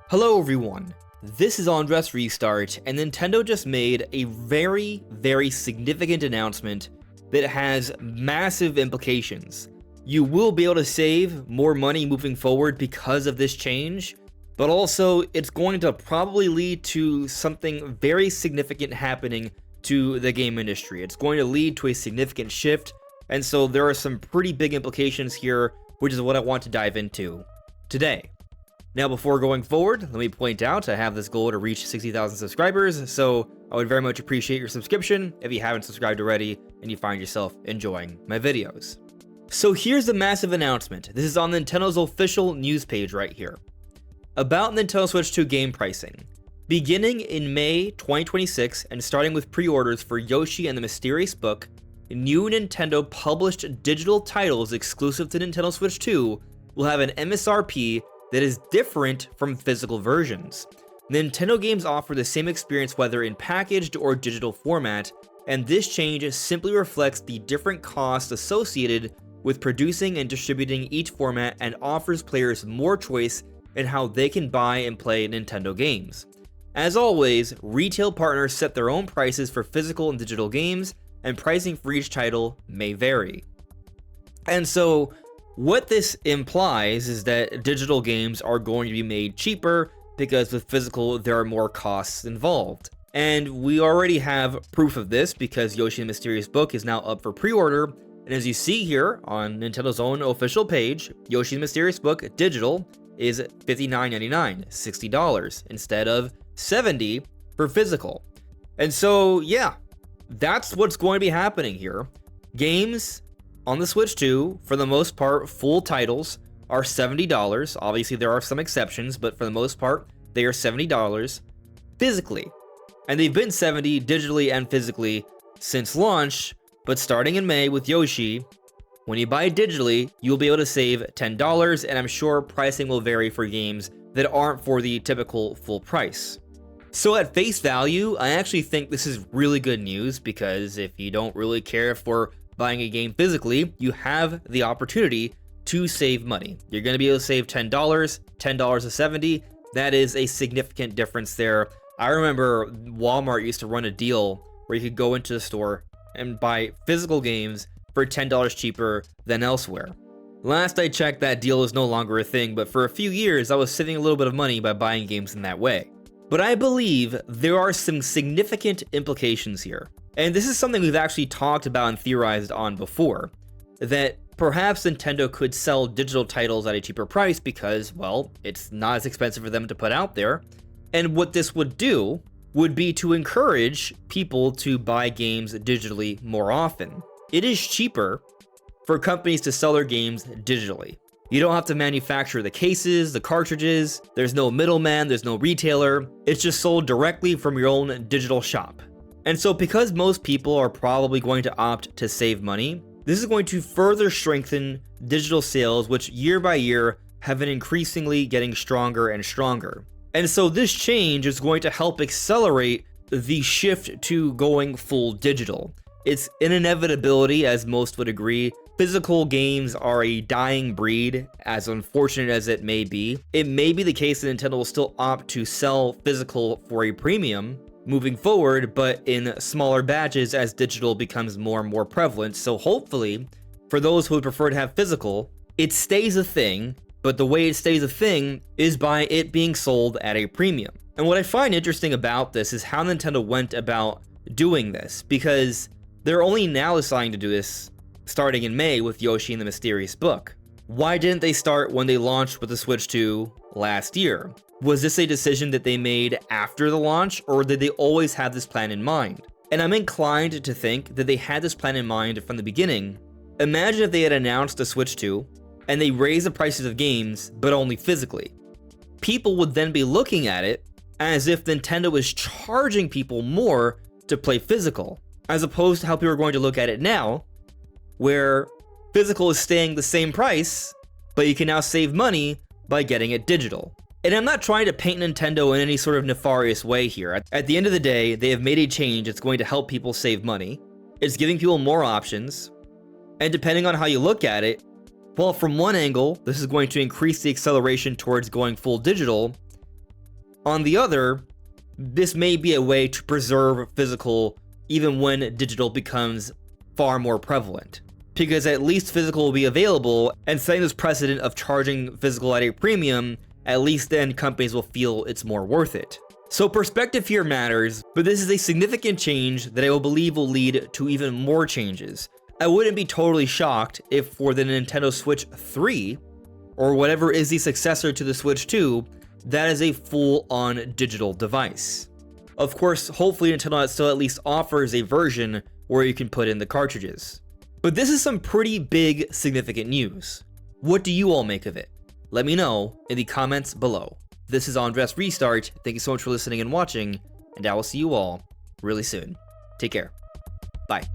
Hello everyone, this is AndresRestart, and Nintendo just made a very significant announcement that has massive implications. You will be able to save more money moving forward because of this change, but also it's going to probably lead to something very significant happening to the game industry. It's going to lead to a significant shift, and so there are some pretty big implications here, which is what I want to dive into today. Now, before going forward, let me point out I have this goal to reach 60,000 subscribers, so I would very much appreciate your subscription if you haven't subscribed already and you find yourself enjoying my videos. So here's the massive announcement. This is on Nintendo's official news page right here. About Nintendo Switch 2 game pricing. Beginning in May 2026 and starting with pre-orders for Yoshi and the Mysterious Book, new Nintendo published digital titles exclusive to Nintendo Switch 2 will have an MSRP that is different from physical versions. Nintendo games offer the same experience whether in packaged or digital format, and this change simply reflects the different costs associated with producing and distributing each format and offers players more choice in how they can buy and play Nintendo games. As always, retail partners set their own prices for physical and digital games, and pricing for each title may vary. And so, what this implies is that digital games are going to be made cheaper because with physical there are more costs involved. And we already have proof of this because Yoshi and the Mysterious Book is now up for pre-order. And as you see here on Nintendo's own official page, Yoshi and the Mysterious Book digital is $59.99, $60 instead of $70 for physical. And so yeah, that's what's going to be happening here. Games on the Switch 2, for the most part, full titles are $70. Obviously, there are some exceptions, but for the most part, they are $70 physically. And they've been $70 digitally and physically since launch, but starting in May with Yoshi, when you buy digitally, you'll be able to save $10, and I'm sure pricing will vary for games that aren't for the typical full price. So at face value, I actually think this is really good news because if you don't really care for buying a game physically, you have the opportunity to save money. You're going to be able to save $10 to $70. That is a significant difference there. I remember Walmart used to run a deal where you could go into the store and buy physical games for $10 cheaper than elsewhere. Last I checked, that deal is no longer a thing, but for a few years, I was saving a little bit of money by buying games in that way. But I believe there are some significant implications here. And this is something we've actually talked about and theorized on before, that perhaps Nintendo could sell digital titles at a cheaper price because, well, it's not as expensive for them to put out there. And what this would do would be to encourage people to buy games digitally more often. It is cheaper for companies to sell their games digitally. You don't have to manufacture the cases, the cartridges, there's no middleman, there's no retailer, it's just sold directly from your own digital shop. And so because most people are probably going to opt to save money, this is going to further strengthen digital sales, which year by year have been increasingly getting stronger and stronger. And so this change is going to help accelerate the shift to going full digital. It's an inevitability, as most would agree. Physical games are a dying breed, as unfortunate as it may be. It may be the case that Nintendo will still opt to sell physical for a premium moving forward, but in smaller batches as digital becomes more and more prevalent. So hopefully, for those who would prefer to have physical, it stays a thing, but the way it stays a thing is by it being sold at a premium. And what I find interesting about this is how Nintendo went about doing this, because they're only now deciding to do this starting in May with Yoshi and the Mysterious Book. Why didn't they start when they launched with the Switch 2 last year? Was this a decision that they made after the launch, or did they always have this plan in mind? And I'm inclined to think that they had this plan in mind from the beginning. Imagine if they had announced the Switch 2, and they raised the prices of games, but only physically. People would then be looking at it as if Nintendo was charging people more to play physical, as opposed to how people are going to look at it now, where physical is staying the same price, but you can now save money by getting it digital. And I'm not trying to paint Nintendo in any sort of nefarious way here. At the end of the day, they have made a change that's going to help people save money. It's giving people more options. And depending on how you look at it, Well, from one angle, this is going to increase the acceleration towards going full digital. On the other, this may be a way to preserve physical even when digital becomes far more prevalent, because at least physical will be available, and setting this precedent of charging physical at a premium, at least then companies will feel it's more worth it. So perspective here matters, but this is a significant change that I will believe will lead to even more changes. I wouldn't be totally shocked if for the Nintendo Switch 3, or whatever is the successor to the Switch 2, that is a full-on digital device. Of course, hopefully Nintendo still at least offers a version where you can put in the cartridges. But this is some pretty big, significant news. What do you all make of it? Let me know in the comments below. This is AndresRestart. Thank you so much for listening and watching, and I will see you all really soon. Take care. Bye.